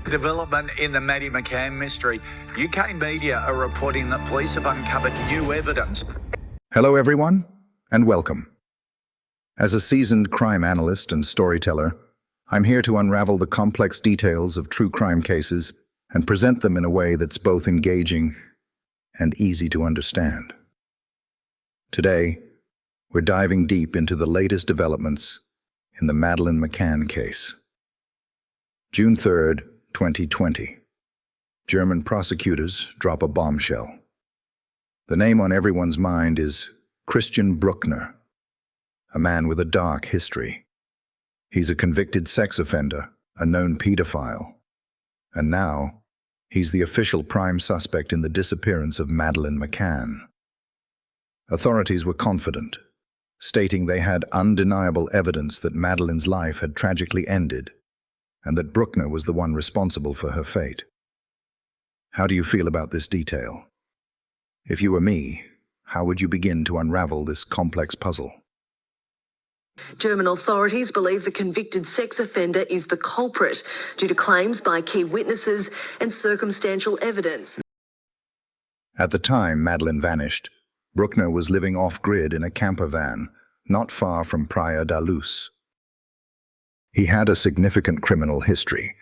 Development in the Madeleine McCann mystery. UK media are reporting that police have uncovered new evidence. Hello everyone, and welcome. As a seasoned crime analyst and storyteller, I'm here to unravel the complex details of true crime cases and present them in a way that's both engaging and easy to understand. Today, we're diving deep into the latest developments in the Madeleine McCann case. June 3rd, 2020. German prosecutors drop a bombshell. The name on everyone's mind is Christian Brückner, a man with a dark history. He's a convicted sex offender, a known pedophile, and now he's the official prime suspect in the disappearance of Madeleine McCann. Authorities were confident, stating they had undeniable evidence that Madeleine's life had tragically ended and that Brückner was the one responsible for her fate. How do you feel about this detail? If you were me, how would you begin to unravel this complex puzzle? German authorities believe the convicted sex offender is the culprit due to claims by key witnesses and circumstantial evidence. At the time Madeleine vanished, Brückner was living off-grid in a camper van not far from Praia da Luz. He had a significant criminal history,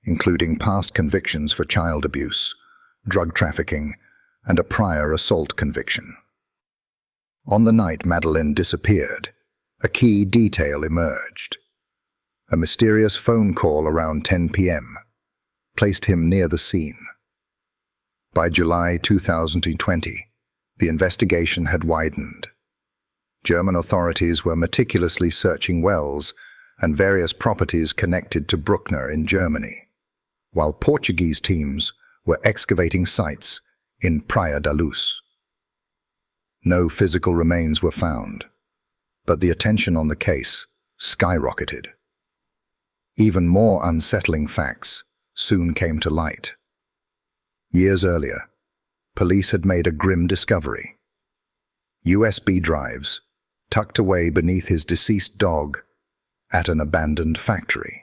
including past convictions for child abuse, drug trafficking, and a prior assault conviction. On the night Madeleine disappeared, a key detail emerged. A mysterious phone call around 10 p.m. placed him near the scene. By July 2020, the investigation had widened. German authorities were meticulously searching wells and various properties connected to Brückner in Germany, while Portuguese teams were excavating sites in Praia da Luz. No physical remains were found, but the attention on the case skyrocketed. Even more unsettling facts soon came to light. Years earlier, police had made a grim discovery. USB drives tucked away beneath his deceased dog at an abandoned factory.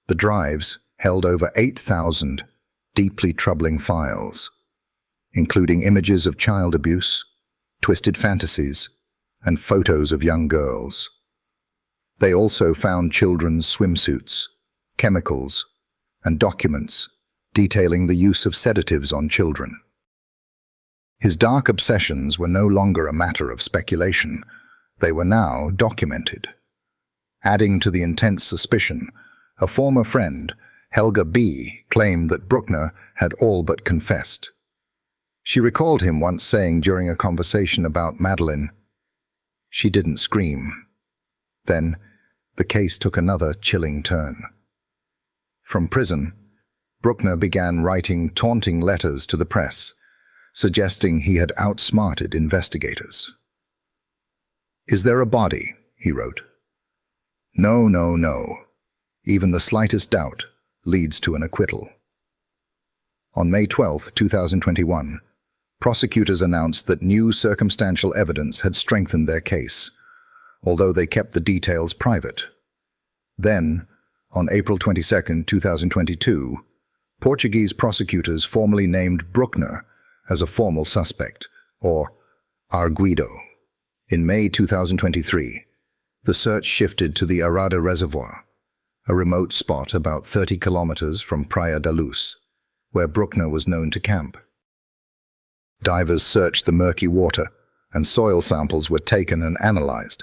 The drives held over 8,000 deeply troubling files, including images of child abuse, twisted fantasies, and photos of young girls. They also found children's swimsuits, chemicals, and documents detailing the use of sedatives on children. His dark obsessions were no longer a matter of speculation. They were now documented. Adding to the intense suspicion, a former friend, Helga B., claimed that Brückner had all but confessed. She recalled him once saying during a conversation about Madeleine, "She didn't scream." Then, the case took another chilling turn. From prison, Brückner began writing taunting letters to the press, suggesting he had outsmarted investigators. "Is there a body?" he wrote. "No, no, no. Even the slightest doubt leads to an acquittal." On May 12, 2021, prosecutors announced that new circumstantial evidence had strengthened their case, although they kept the details private. Then, on April 22, 2022, Portuguese prosecutors formally named Brückner as a formal suspect, or arguido. In May 2023, the search shifted to the Arada Reservoir, a remote spot about 30 kilometers from Praia da Luz, where Brückner was known to camp. Divers searched the murky water, and soil samples were taken and analyzed,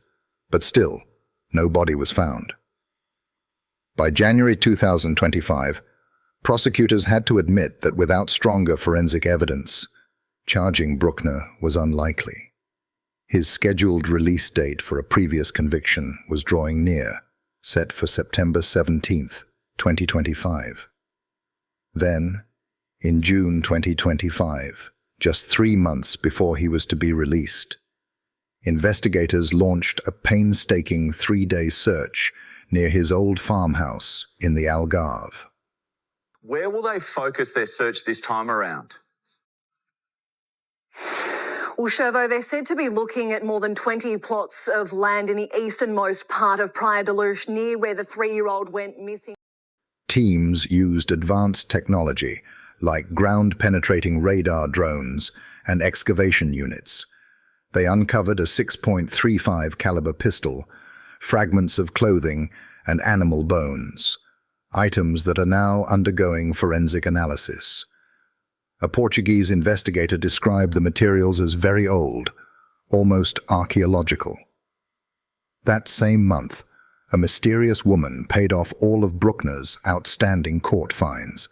but still, no body was found. By January 2025, prosecutors had to admit that without stronger forensic evidence, charging Brückner was unlikely. His scheduled release date for a previous conviction was drawing near, set for September 17, 2025. Then, in June 2025, just 3 months before he was to be released, investigators launched a painstaking 3-day search near his old farmhouse in the Algarve. Where will they focus their search this time around? Well, Shervo, they're said to be looking at more than 20 plots of land in the easternmost part of Praia da Luz, near where the 3-year-old went missing. Teams used advanced technology like ground-penetrating radar drones and excavation units. They uncovered a 6.35 caliber pistol, fragments of clothing, and animal bones, items that are now undergoing forensic analysis. A Portuguese investigator described the materials as very old, almost archaeological. That same month, a mysterious woman paid off all of Brückner's outstanding court fines,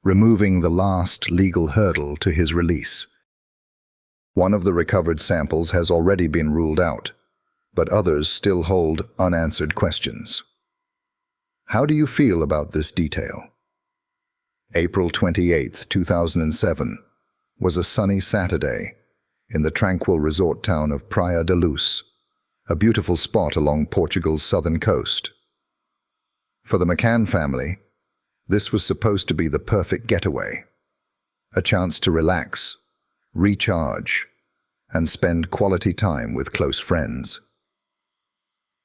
removing the last legal hurdle to his release. One of the recovered samples has already been ruled out, but others still hold unanswered questions. How do you feel about this detail? April 28, 2007, was a sunny Saturday in the tranquil resort town of Praia da Luz, a beautiful spot along Portugal's southern coast. For the McCann family, this was supposed to be the perfect getaway, a chance to relax, recharge, and spend quality time with close friends.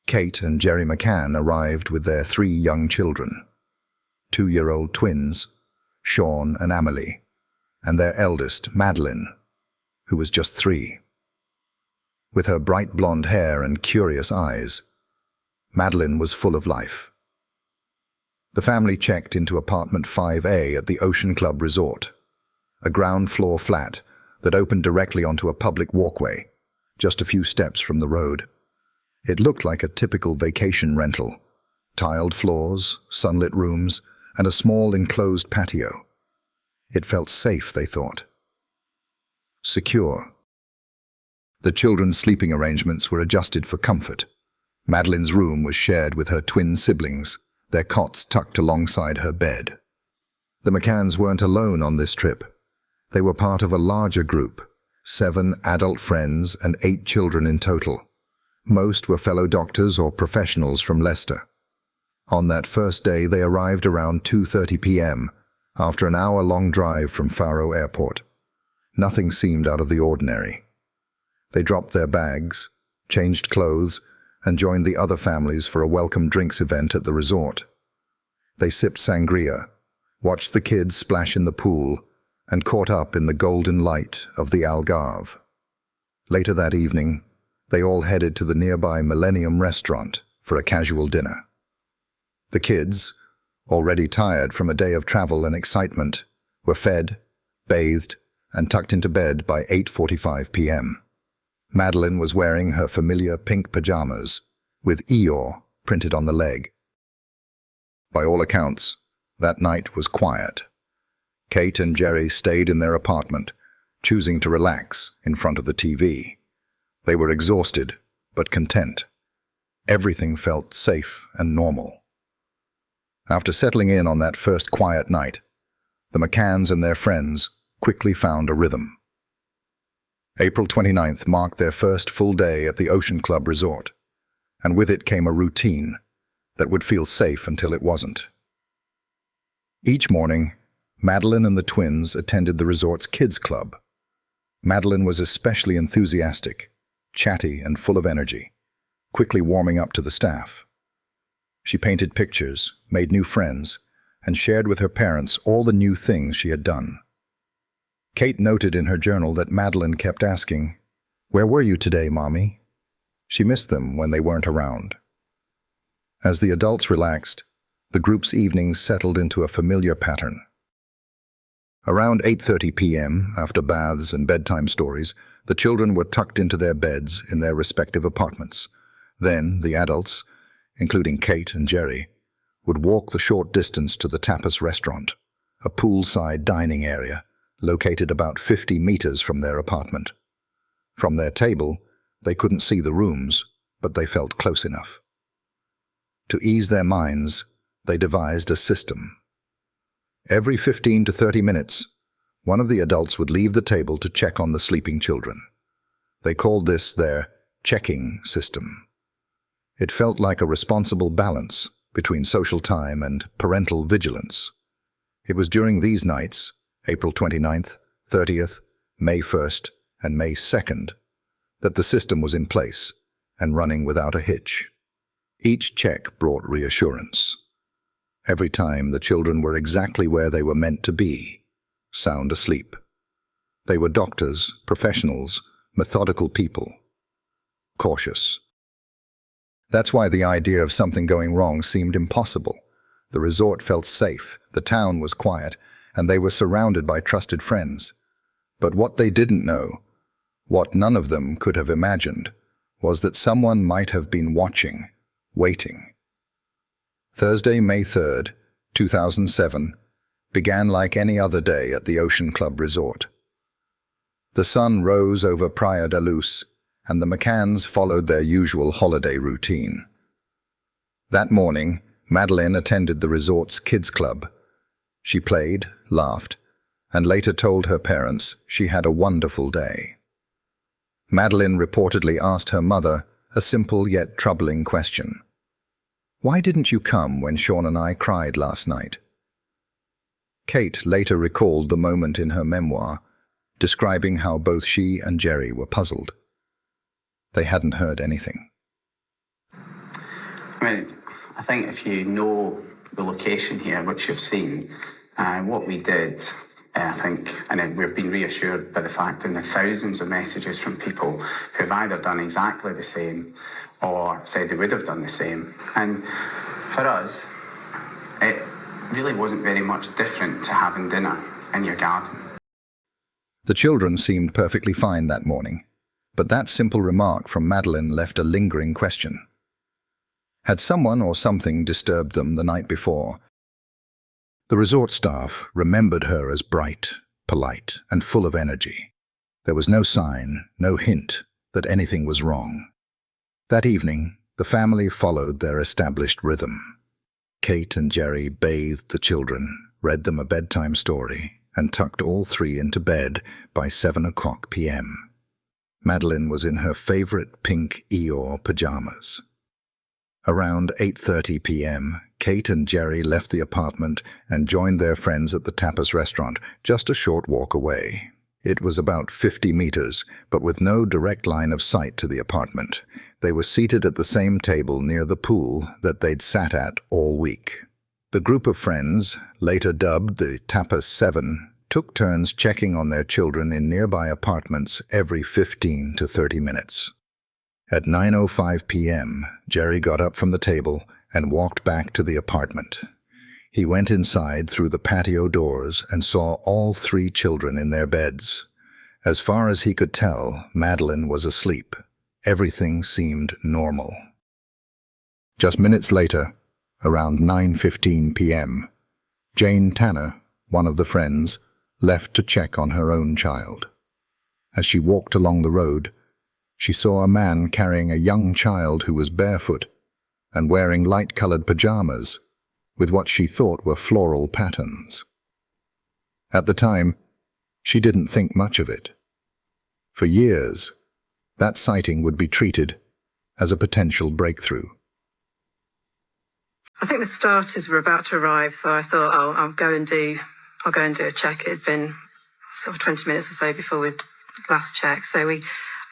Kate and Gerry McCann arrived with their 3 young children, 2-year-old twins, Sean and Amelie, and their eldest, Madeleine, who was just 3. With her bright blonde hair and curious eyes, Madeleine was full of life. The family checked into apartment 5A at the Ocean Club Resort, a ground-floor flat that opened directly onto a public walkway, just a few steps from the road. It looked like a typical vacation rental: tiled floors, sunlit rooms, and a small enclosed patio. It felt safe, they thought. Secure. The children's sleeping arrangements were adjusted for comfort. Madeleine's room was shared with her twin siblings, their cots tucked alongside her bed. The McCanns weren't alone on this trip. They were part of a larger group, 7 adult friends and 8 children in total. Most were fellow doctors or professionals from Leicester. On that first day, they arrived around 2:30 p.m. after an hour-long drive from Faro Airport. Nothing seemed out of the ordinary. They dropped their bags, changed clothes, and joined the other families for a welcome drinks event at the resort. They sipped sangria, watched the kids splash in the pool, and caught up in the golden light of the Algarve. Later that evening, they all headed to the nearby Millennium restaurant for a casual dinner. The kids, already tired from a day of travel and excitement, were fed, bathed, and tucked into bed by 8:45 p.m. Madeleine was wearing her familiar pink pajamas, with Eeyore printed on the leg. By all accounts, that night was quiet. Kate and Gerry stayed in their apartment, choosing to relax in front of the TV. They were exhausted, but content. Everything felt safe and normal. After settling in on that first quiet night, the McCanns and their friends quickly found a rhythm. April 29th marked their first full day at the Ocean Club Resort, and with it came a routine that would feel safe until it wasn't. Each morning, Madeleine and the twins attended the resort's kids' club. Madeleine was especially enthusiastic, chatty and full of energy, quickly warming up to the staff. She painted pictures, made new friends, and shared with her parents all the new things she had done. Kate noted in her journal that Madeleine kept asking, "Where were you today, Mommy?" She missed them when they weren't around. As the adults relaxed, the group's evenings settled into a familiar pattern. Around 8:30 p.m., after baths and bedtime stories, the children were tucked into their beds in their respective apartments. Then the adults, including Kate and Gerry, would walk the short distance to the Tapas restaurant, a poolside dining area located about 50 meters from their apartment. From their table, they couldn't see the rooms, but they felt close enough. To ease their minds, they devised a system. Every 15 to 30 minutes, one of the adults would leave the table to check on the sleeping children. They called this their checking system. It felt like a responsible balance between social time and parental vigilance. It was during these nights, April 29th, 30th, May 1st, and May 2nd, that the system was in place and running without a hitch. Each check brought reassurance. Every time, the children were exactly where they were meant to be, sound asleep. They were doctors, professionals, methodical people. Cautious. That's why the idea of something going wrong seemed impossible. The resort felt safe, the town was quiet, and they were surrounded by trusted friends. But what they didn't know, what none of them could have imagined, was that someone might have been watching, waiting. Thursday, May 3rd, 2007, began like any other day at the Ocean Club Resort. The sun rose over Praia da Luz, and the McCanns followed their usual holiday routine. That morning, Madeleine attended the resort's kids' club. She played, laughed, and later told her parents she had a wonderful day. Madeleine reportedly asked her mother a simple yet troubling question. "Why didn't you come when Sean and I cried last night?" Kate later recalled the moment in her memoir, describing how both she and Gerry were puzzled. They hadn't heard anything. I think if you know the location here, which you've seen, what we did, I think, and we've been reassured by the fact in the thousands of messages from people who've either done exactly the same or said they would have done the same. And for us, it really wasn't very much different to having dinner in your garden. The children seemed perfectly fine that morning, but that simple remark from Madeleine left a lingering question. Had someone or something disturbed them the night before? The resort staff remembered her as bright, polite, and full of energy. There was no sign, no hint that anything was wrong. That evening, the family followed their established rhythm. Kate and Gerry bathed the children, read them a bedtime story, and tucked all three into bed by 7:00 p.m. Madeleine was in her favorite pink Eeyore pajamas. Around 8:30 p.m., Kate and Gerry left the apartment and joined their friends at the tapas restaurant, just a short walk away. It was about 50 meters, but with no direct line of sight to the apartment. They were seated at the same table near the pool that they'd sat at all week. The group of friends, later dubbed the Tapas 7, took turns checking on their children in nearby apartments every 15 to 30 minutes. At 9:05 p.m., Gerry got up from the table and walked back to the apartment. He went inside through the patio doors and saw all three children in their beds. As far as he could tell, Madeleine was asleep. Everything seemed normal. Just minutes later, around 9:15 p.m., Jane Tanner, one of the friends, left to check on her own child. As she walked along the road, she saw a man carrying a young child who was barefoot and wearing light-colored pajamas with what she thought were floral patterns. At the time, she didn't think much of it. For years, that sighting would be treated as a potential breakthrough. I think the starters were about to arrive, so I thought, I'll go and do a check. It had been sort of 20 minutes or so before we'd last checked, so we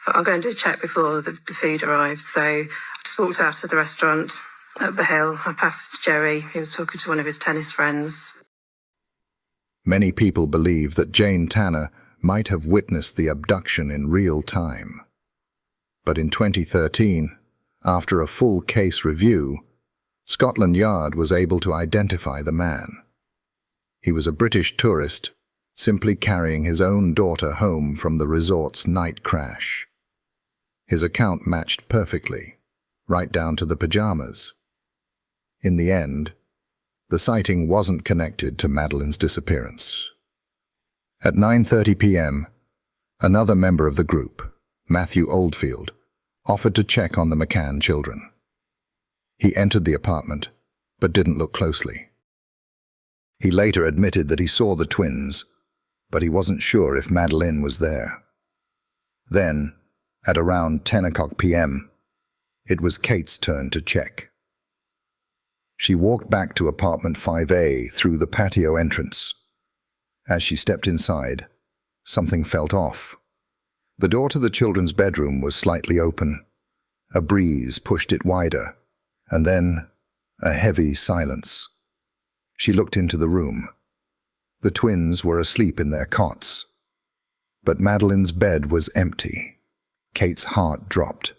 thought I'll go and do a check before the food arrives. So I just walked out of the restaurant up the hill. I passed Gerry, who was talking to one of his tennis friends. Many people believe that Jane Tanner might have witnessed the abduction in real time. But in 2013, after a full case review, Scotland Yard was able to identify the man. He was a British tourist, simply carrying his own daughter home from the resort's night crash. His account matched perfectly, right down to the pajamas. In the end, the sighting wasn't connected to Madeleine's disappearance. At 9:30 p.m., another member of the group, Matthew Oldfield, offered to check on the McCann children. He entered the apartment, but didn't look closely. He later admitted that he saw the twins, but he wasn't sure if Madeleine was there. Then, at around 10:00 p.m., it was Kate's turn to check. She walked back to apartment 5A through the patio entrance. As she stepped inside, something felt off. The door to the children's bedroom was slightly open. A breeze pushed it wider, and then a heavy silence. She looked into the room. The twins were asleep in their cots. But Madeleine's bed was empty. Kate's heart dropped.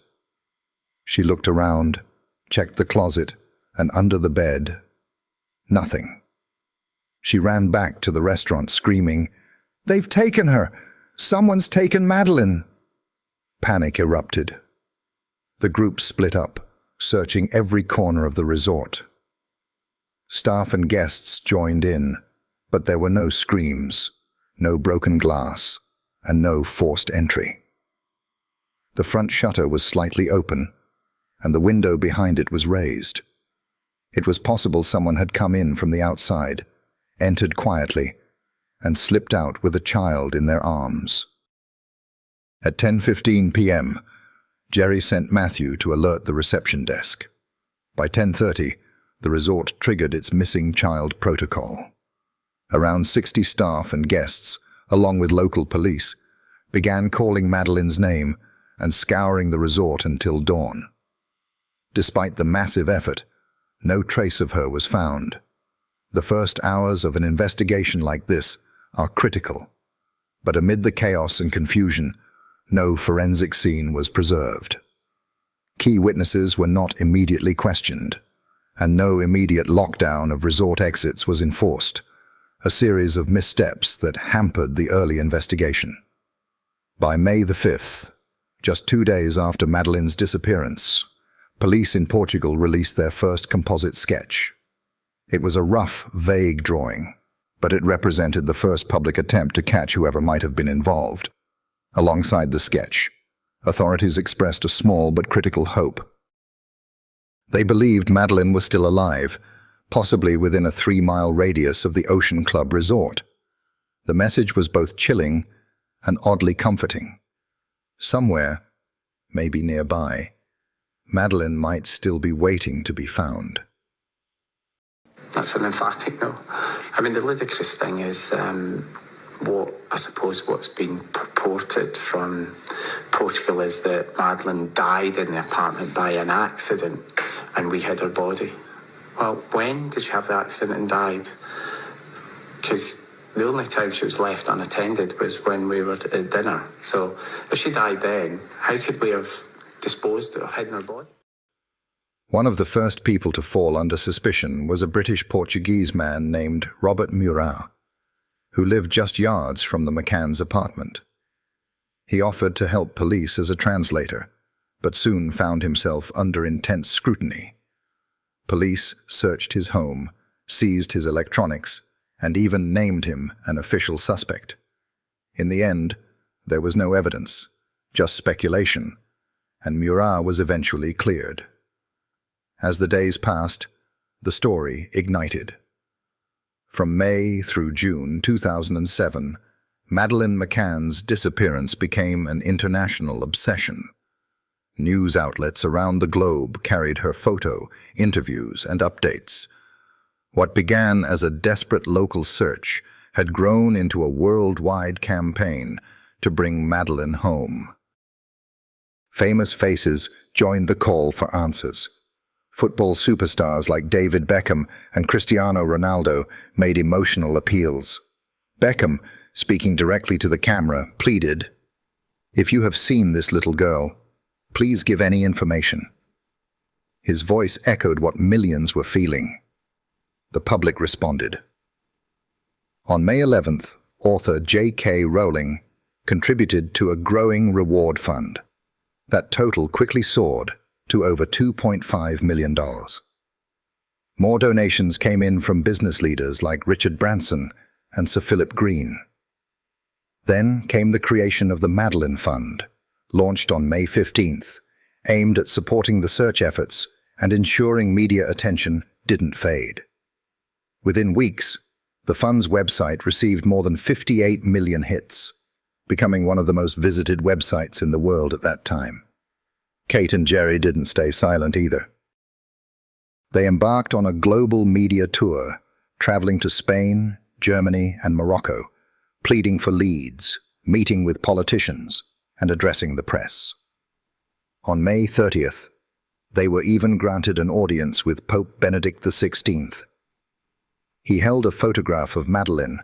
She looked around, checked the closet, and under the bed, nothing. She ran back to the restaurant screaming, "They've taken her! Someone's taken Madeleine!" Panic erupted. The group split up, searching every corner of the resort. Staff and guests joined in, but there were no screams, no broken glass, and no forced entry. The front shutter was slightly open, and the window behind it was raised. It was possible someone had come in from the outside, entered quietly, and slipped out with a child in their arms. At 10:15 p.m., Gerry sent Matthew to alert the reception desk. By 10:30, the resort triggered its missing child protocol. Around 60 staff and guests, along with local police, began calling Madeleine's name and scouring the resort until dawn. Despite the massive effort, no trace of her was found. The first hours of an investigation like this are critical, but amid the chaos and confusion, no forensic scene was preserved. Key witnesses were not immediately questioned, and no immediate lockdown of resort exits was enforced, a series of missteps that hampered the early investigation. By May the 5th, just 2 days after Madeleine's disappearance, police in Portugal released their first composite sketch. It was a rough, vague drawing, but it represented the first public attempt to catch whoever might have been involved. Alongside the sketch, authorities expressed a small but critical hope. They believed Madeleine was still alive, possibly within a 3-mile radius of the Ocean Club resort. The message was both chilling and oddly comforting. Somewhere, maybe nearby, Madeleine might still be waiting to be found. That's an emphatic no. I mean, the ludicrous thing is what's been purported from Portugal is that Madeleine died in the apartment by an accident and we hid her body. Well, when did she have the accident and died? Because the only time she was left unattended was when we were at dinner. So if she died then, how could we have disposed or hidden her body? One of the first people to fall under suspicion was a British-Portuguese man named Robert Murat, who lived just yards from the McCann's apartment. He offered to help police as a translator, but soon found himself under intense scrutiny. Police searched his home, seized his electronics, and even named him an official suspect. In the end, there was no evidence, just speculation, and Murat was eventually cleared. As the days passed, the story ignited. From May through June 2007, Madeleine McCann's disappearance became an international obsession. News outlets around the globe carried her photo, interviews, and updates. What began as a desperate local search had grown into a worldwide campaign to bring Madeleine home. Famous faces joined the call for answers. Football superstars like David Beckham and Cristiano Ronaldo made emotional appeals. Beckham, speaking directly to the camera, pleaded, "If you have seen this little girl, please give any information." His voice echoed what millions were feeling. The public responded. On May 11th, author J.K. Rowling contributed to a growing reward fund. That total quickly soared to over $2.5 million. More donations came in from business leaders like Richard Branson and Sir Philip Green. Then came the creation of the Madeleine Fund, launched on May 15th, aimed at supporting the search efforts and ensuring media attention didn't fade. Within weeks, the fund's website received more than 58 million hits, becoming one of the most visited websites in the world at that time. Kate and Gerry didn't stay silent either. They embarked on a global media tour, traveling to Spain, Germany, and Morocco, pleading for leads, meeting with politicians, and addressing the press. On May 30th, they were even granted an audience with Pope Benedict XVI. He held a photograph of Madeleine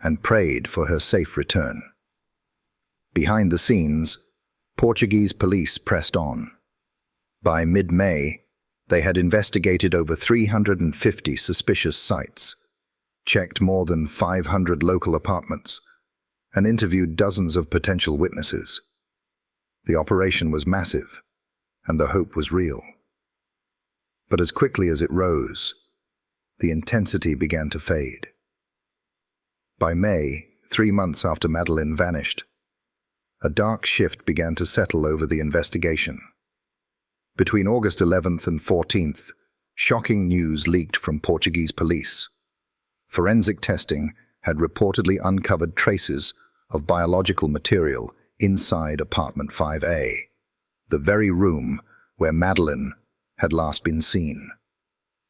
and prayed for her safe return. Behind the scenes, Portuguese police pressed on. By mid-May, they had investigated over 350 suspicious sites, checked more than 500 local apartments, and interviewed dozens of potential witnesses. The operation was massive, and the hope was real. But as quickly as it rose, the intensity began to fade. By May, 3 months after Madeleine vanished, a dark shift began to settle over the investigation. Between August 11th and 14th, shocking news leaked from Portuguese police. Forensic testing had reportedly uncovered traces of biological material inside apartment 5A, the very room where Madeleine had last been seen.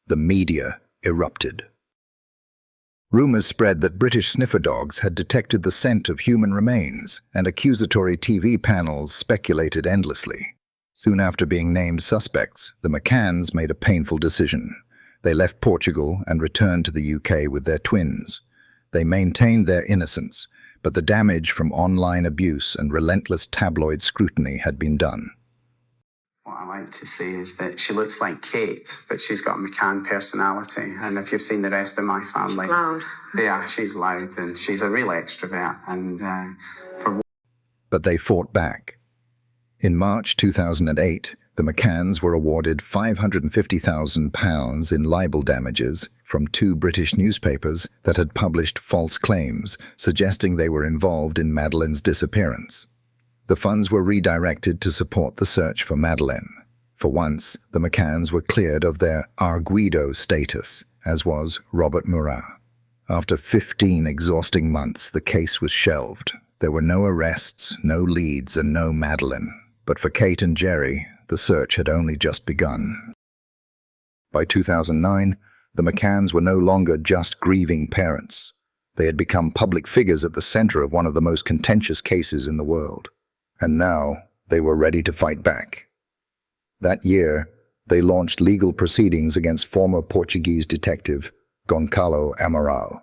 The media erupted. Rumours spread that British sniffer dogs had detected the scent of human remains, and accusatory TV panels speculated endlessly. Soon after being named suspects, the McCanns made a painful decision. They left Portugal and returned to the UK with their twins. They maintained their innocence, but the damage from online abuse and relentless tabloid scrutiny had been done. What I like to say is that she looks like Kate, but she's got a McCann personality. And if you've seen the rest of my family... She's loud. Yeah, she's loud and she's a real extrovert. But they fought back. In March 2008, the McCanns were awarded £550,000 in libel damages from 2 British newspapers that had published false claims suggesting they were involved in Madeleine's disappearance. The funds were redirected to support the search for Madeleine. For once, the McCanns were cleared of their arguido status, as was Robert Murat. After 15 exhausting months, the case was shelved. There were no arrests, no leads, and no Madeleine. But for Kate and Gerry, the search had only just begun. By 2009, the McCanns were no longer just grieving parents. They had become public figures at the center of one of the most contentious cases in the world. And now, they were ready to fight back. That year, they launched legal proceedings against former Portuguese detective Goncalo Amaral.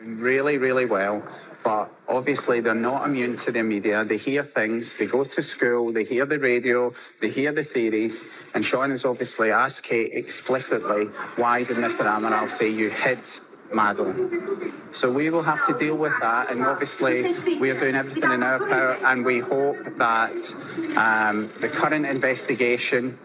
Really, really well. But obviously they're not immune to the media. They hear things, they go to school, they hear the radio, they hear the theories. And Sean has obviously asked Kate explicitly, why did Mr. Amaral say you hid Madeleine? So we will have to deal with that. And obviously we are doing everything in our power. And we hope that the current investigation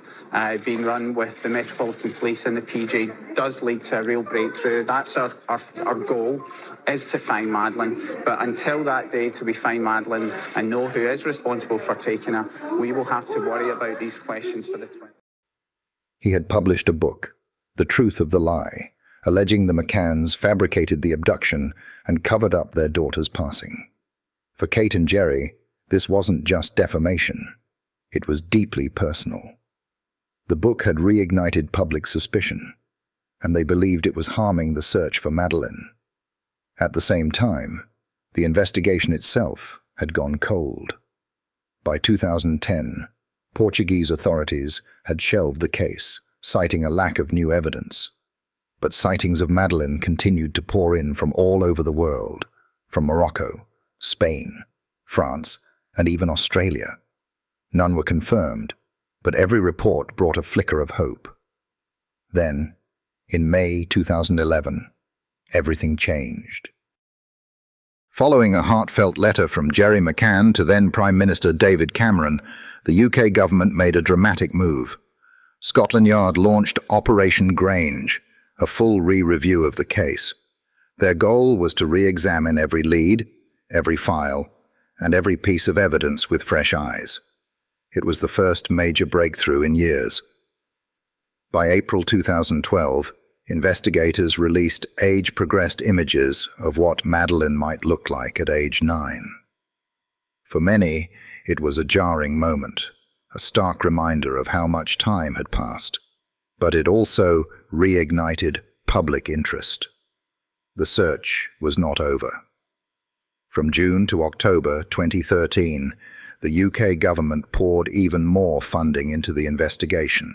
being run with the Metropolitan Police and the PJ does lead to a real breakthrough. That's our goal, is to find Madeleine. But until that day, till we find Madeleine and know who is responsible for taking her, we will have to worry about these questions for the twins. He had published a book, The Truth of the Lie, alleging the McCanns fabricated the abduction and covered up their daughter's passing. For Kate and Gerry, this wasn't just defamation. It was deeply personal. The book had reignited public suspicion, and they believed it was harming the search for Madeleine. At the same time, the investigation itself had gone cold. By 2010, Portuguese authorities had shelved the case, citing a lack of new evidence. But sightings of Madeleine continued to pour in from all over the world, from Morocco, Spain, France, and even Australia. None were confirmed, but every report brought a flicker of hope. Then, in May 2011, everything changed. Following a heartfelt letter from Gerry McCann to then Prime Minister David Cameron, the UK government made a dramatic move. Scotland Yard launched Operation Grange, a full re-review of the case. Their goal was to re-examine every lead, every file, and every piece of evidence with fresh eyes. It was the first major breakthrough in years. By April 2012, investigators released age-progressed images of what Madeleine might look like at age 9. For many, it was a jarring moment, a stark reminder of how much time had passed. But it also reignited public interest. The search was not over. From June to October 2013, the UK government poured even more funding into the investigation.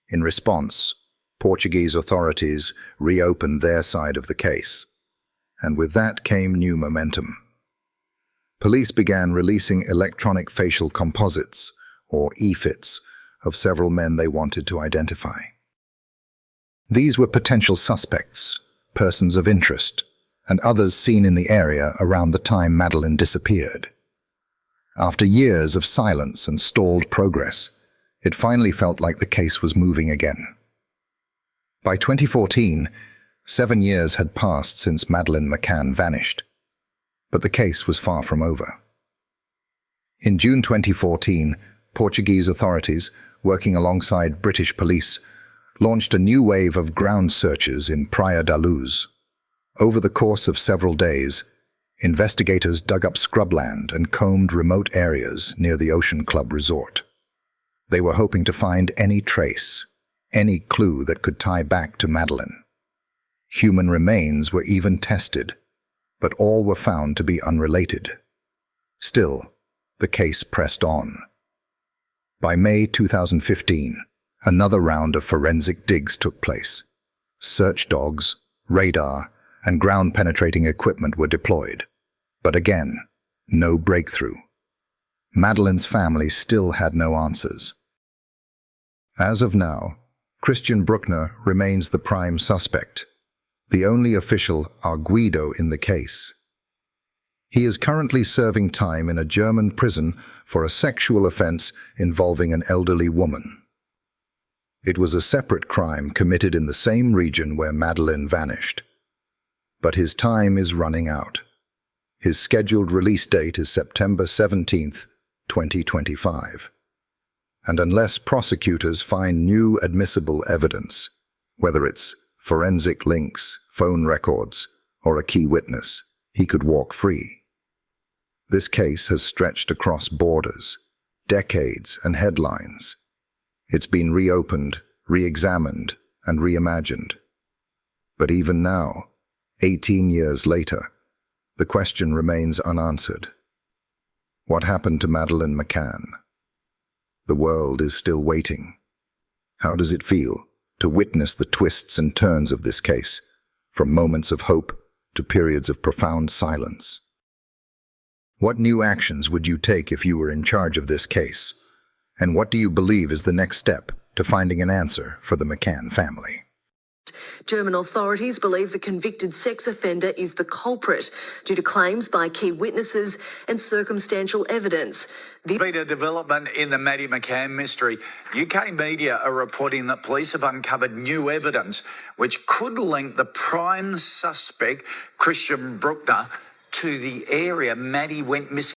In response, Portuguese authorities reopened their side of the case. And with that came new momentum. Police began releasing electronic facial composites, or EFITs, of several men they wanted to identify. These were potential suspects, persons of interest, and others seen in the area around the time Madeleine disappeared. After years of silence and stalled progress, it finally felt like the case was moving again. By 2014, 7 years had passed since Madeleine McCann vanished, but the case was far from over. In June 2014, Portuguese authorities, working alongside British police, launched a new wave of ground searches in Praia da Luz. Over the course of several days, investigators dug up scrubland and combed remote areas near the Ocean Club resort. They were hoping to find any trace, any clue that could tie back to Madeleine. Human remains were even tested, but all were found to be unrelated. Still, the case pressed on. By May 2015, another round of forensic digs took place. Search dogs, radar, and ground-penetrating equipment were deployed. But again, no breakthrough. Madeleine's family still had no answers. As of now, Christian Brückner remains the prime suspect, the only official arguido in the case. He is currently serving time in a German prison for a sexual offense involving an elderly woman. It was a separate crime committed in the same region where Madeleine vanished. But his time is running out. His scheduled release date is September 17, 2025. And unless prosecutors find new admissible evidence, whether it's forensic links, phone records, or a key witness, he could walk free. This case has stretched across borders, decades, and headlines. It's been reopened, re-examined, and reimagined. But even now, 18 years later, the question remains unanswered. What happened to Madeleine McCann? The world is still waiting. How does it feel to witness the twists and turns of this case, from moments of hope to periods of profound silence? What new actions would you take if you were in charge of this case? And what do you believe is the next step to finding an answer for the McCann family? German authorities believe the convicted sex offender is the culprit due to claims by key witnesses and circumstantial evidence. Been a development in the Madeleine McCann mystery. UK media are reporting that police have uncovered new evidence which could link the prime suspect, Christian Brückner, to the area Maddie went missing.